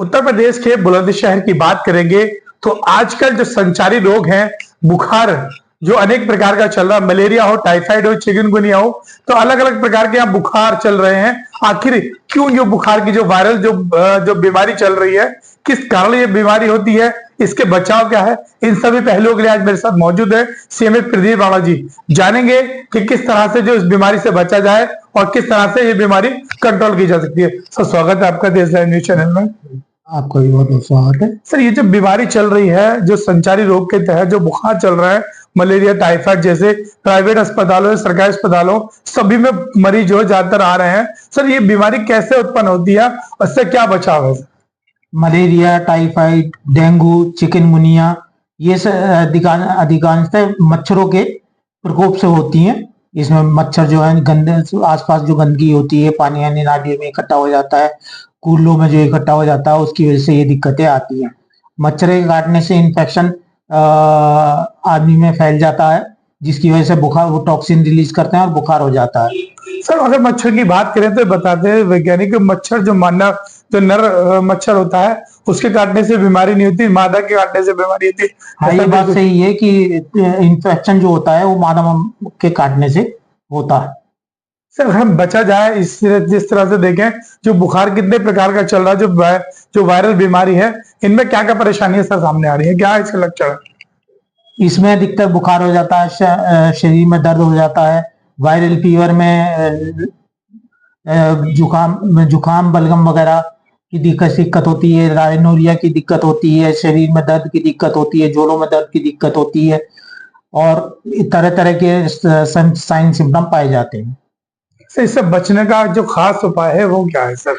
उत्तर प्रदेश के बुलंदशहर की बात करेंगे तो आजकल जो संचारी रोग हैं, बुखार जो अनेक प्रकार का चल रहा है, मलेरिया हो, टाइफाइड हो, चिकनगुनिया हो, तो अलग अलग प्रकार के यहाँ बुखार चल रहे हैं। आखिर क्यों ये बुखार की जो वायरल जो बीमारी चल रही है, किस कारण ये बीमारी होती है, इसके बचाव क्या है, इन सभी पहलुओं के लिए आज मेरे साथ मौजूद है सीएमएच प्रदीप राणा जी। जानेंगे कि किस तरह से जो इस बीमारी से बचा जाए और किस तरह से ये बीमारी कंट्रोल की जा सकती है। सर, स्वागत है आपका देश लाइव न्यूज चैनल में। आपका भी बहुत बहुत स्वागत है। सर, ये जो बीमारी चल रही है, जो संचारी रोग के तहत जो बुखार चल रहा है, मलेरिया, टाइफाइड जैसे प्राइवेट अस्पतालों, सरकारी अस्पतालों सभी में मरीज जो ज्यादातर आ रहे हैं। सर, ये बीमारी कैसे उत्पन्न होती है और इससे क्या बचाव है? मलेरिया, टाइफाइड, डेंगू, चिकनगुनिया ये अधिकांशतः मच्छरों के प्रकोप से होती हैं। इसमें मच्छर जो है गंदे आसपास जो गंदगी होती है, पानी यानी नालियों में इकट्ठा हो जाता है, कूलों में जो इकट्ठा हो जाता है, उसकी वजह से ये दिक्कतें आती हैं। मच्छर के काटने से इन्फेक्शन आदमी में फैल जाता है, जिसकी वजह से बुखार वो टॉक्सिन रिलीज करते हैं और बुखार हो जाता है। सर, अगर मच्छर की बात करें तो बताते हैं वैज्ञानिक मच्छर जो नर मच्छर होता है उसके काटने से बीमारी नहीं होती, मादा के काटने से बीमारी होती है। हाँ, ये बात सही है कि इन्फेक्शन जो होता है वो मादा के काटने से होता है। सर, हम बचा जाए इस जिस तरह से देखें, जो बुखार कितने प्रकार का चल रहा है, जो वायरल बीमारी है, इनमें क्या क्या परेशानियां सर सामने आ रही है, क्या इसका लक्षण है? इसमें अधिकतर बुखार हो जाता है, शरीर में दर्द हो जाता है, वायरल फीवर में जुकाम बलगम वगैरह की दिक्कत होती है, राइनोरिया की दिक्कत होती है, शरीर में दर्द की दिक्कत होती है, जोड़ों में दर्द की दिक्कत होती है और तरह तरह के साइन सिम्टम पाए जाते हैं। सर, इससे बचने का जो खास उपाय है वो क्या है सर?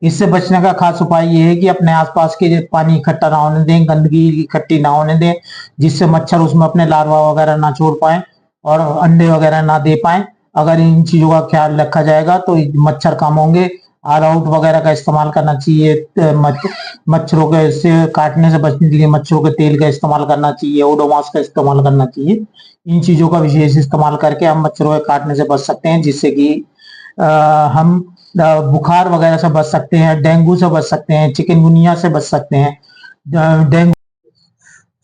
इससे बचने का खास उपाय ये है कि अपने आसपास के पानी इकट्ठा ना होने दें, गंदगी इकट्ठी ना होने दें, जिससे मच्छर उसमें अपने लार्वा वगैरह ना छोड़ पाए और अंडे वगैरह ना दे पाए। अगर इन चीजों का ख्याल रखा जाएगा तो मच्छर कम होंगे। ऑल आउट वगैरह का इस्तेमाल करना चाहिए, मच्छरों के से काटने से बचने के लिए मच्छरों के तेल का इस्तेमाल करना चाहिए, ओडोमॉस का इस्तेमाल करना चाहिए। इन चीजों का विशेष इस्तेमाल करके हम मच्छरों के काटने से बच सकते हैं, जिससे कि हम बुखार वगैरह से बच सकते हैं, डेंगू से बच सकते हैं, चिकनगुनिया से बच सकते हैं। डेंगू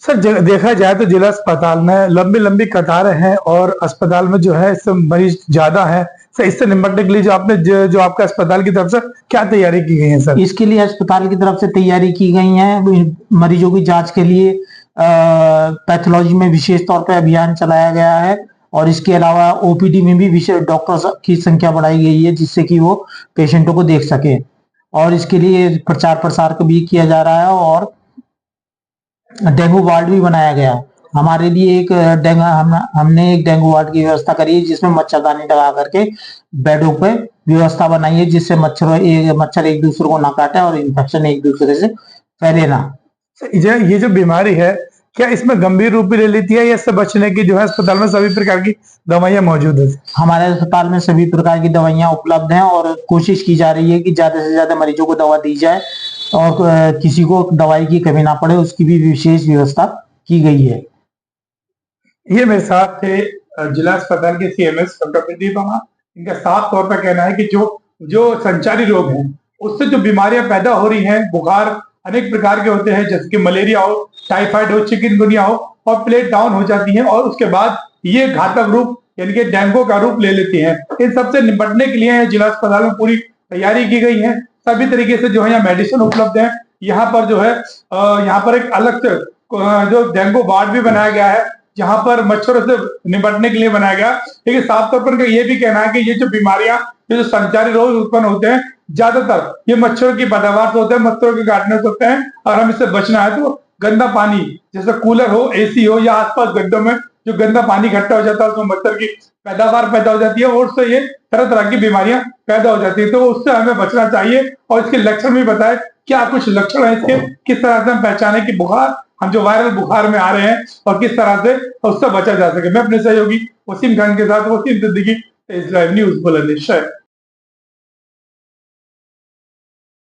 सर, देखा जाए तो जिला अस्पताल में लंबी लंबी कतारें हैं और अस्पताल में जो है इससे मरीज ज्यादा है। सर, इससे निपटने के लिए जो आपका अस्पताल की तरफ से क्या तैयारी की गई है सर? इसके लिए अस्पताल की तरफ से तैयारी की गई है। मरीजों की जांच के लिए पैथोलॉजी में विशेष तौर पर अभियान चलाया गया है और इसके अलावा ओपीडी में भी विशेष डॉक्टर्स की संख्या बढ़ाई गई है, जिससे कि वो पेशेंटों को देख सके। और इसके लिए प्रचार प्रसार भी किया जा रहा है और डेंगू वार्ड भी बनाया गया। हमारे लिए हमने एक डेंगू वार्ड की व्यवस्था करी है, जिसमें मच्छरदानी लगा करके बेडों पे व्यवस्था बनाई है, जिससे मच्छर एक दूसरे को ना काटे और इन्फेक्शन एक दूसरे से फैले ना। ये जो बीमारी है, क्या इसमें गंभीर रूप ले लेती है या इससे बचने की जो है अस्पताल में सभी प्रकार की दवाइयां मौजूद है? हमारे अस्पताल में सभी प्रकार की दवाइयां उपलब्ध हैं और कोशिश की जा रही है कि ज्यादा से ज्यादा मरीजों को दवा दी जाए और किसी को दवाई की कमी ना पड़े, उसकी भी विशेष व्यवस्था की गई है। ये मेरे साथ थे जिला अस्पताल के सीएमएस डॉक्टर प्रदीप राणा। इनका साफ तौर पर कहना है कि जो संचारी रोग हैं उससे जो बीमारियां पैदा हो रही हैं, बुखार अनेक प्रकार के होते हैं, जैसे कि मलेरिया हो, टाइफाइड हो, चिकनगुनिया हो, और प्लेट डाउन हो जाती है और उसके बाद ये घातक रूप यानी कि डेंगू का रूप ले लेती है। इन सबसे निपटने के लिए जिला अस्पताल में पूरी तैयारी की गई है। सभी तरीके से जो है यहाँ मेडिसिन उपलब्ध है। यहाँ पर जो है यहाँ पर एक अलग से जो डेंगू वार्ड भी बनाया गया है, जहां पर मच्छरों से निपटने के लिए बनाया गया। लेकिन साफ तौर पर ये भी कहना है कि ये जो बीमारियां, जो संचारी रोग उत्पन्न होते हैं, ज्यादातर ये मच्छरों की पैदावार से होते हैं, मच्छरों के काटने से होते हैं। और हम इससे बचना है तो गंदा पानी, जैसे कूलर हो, एसी हो, या आसपास गड्ढों में जो गंदा पानी इकट्ठा हो जाता है, उसमें मच्छर की पैदावार पैदा हो जाती है और उससे ये तरह तरह की बीमारियां पैदा हो जाती है। तो उससे हमें बचना चाहिए और इसके लक्षण भी बताए, क्या कुछ लक्षण है इसके, किस तरह से हम पहचाने कि बुखार, हम जो वायरल बुखार में आ रहे हैं, और किस तरह से उससे बचा जा सके। मैं अपने सहयोगी वसीम खान के साथ वसीम सिद्दीकी, इस लाइव न्यूज बुलंदशहर।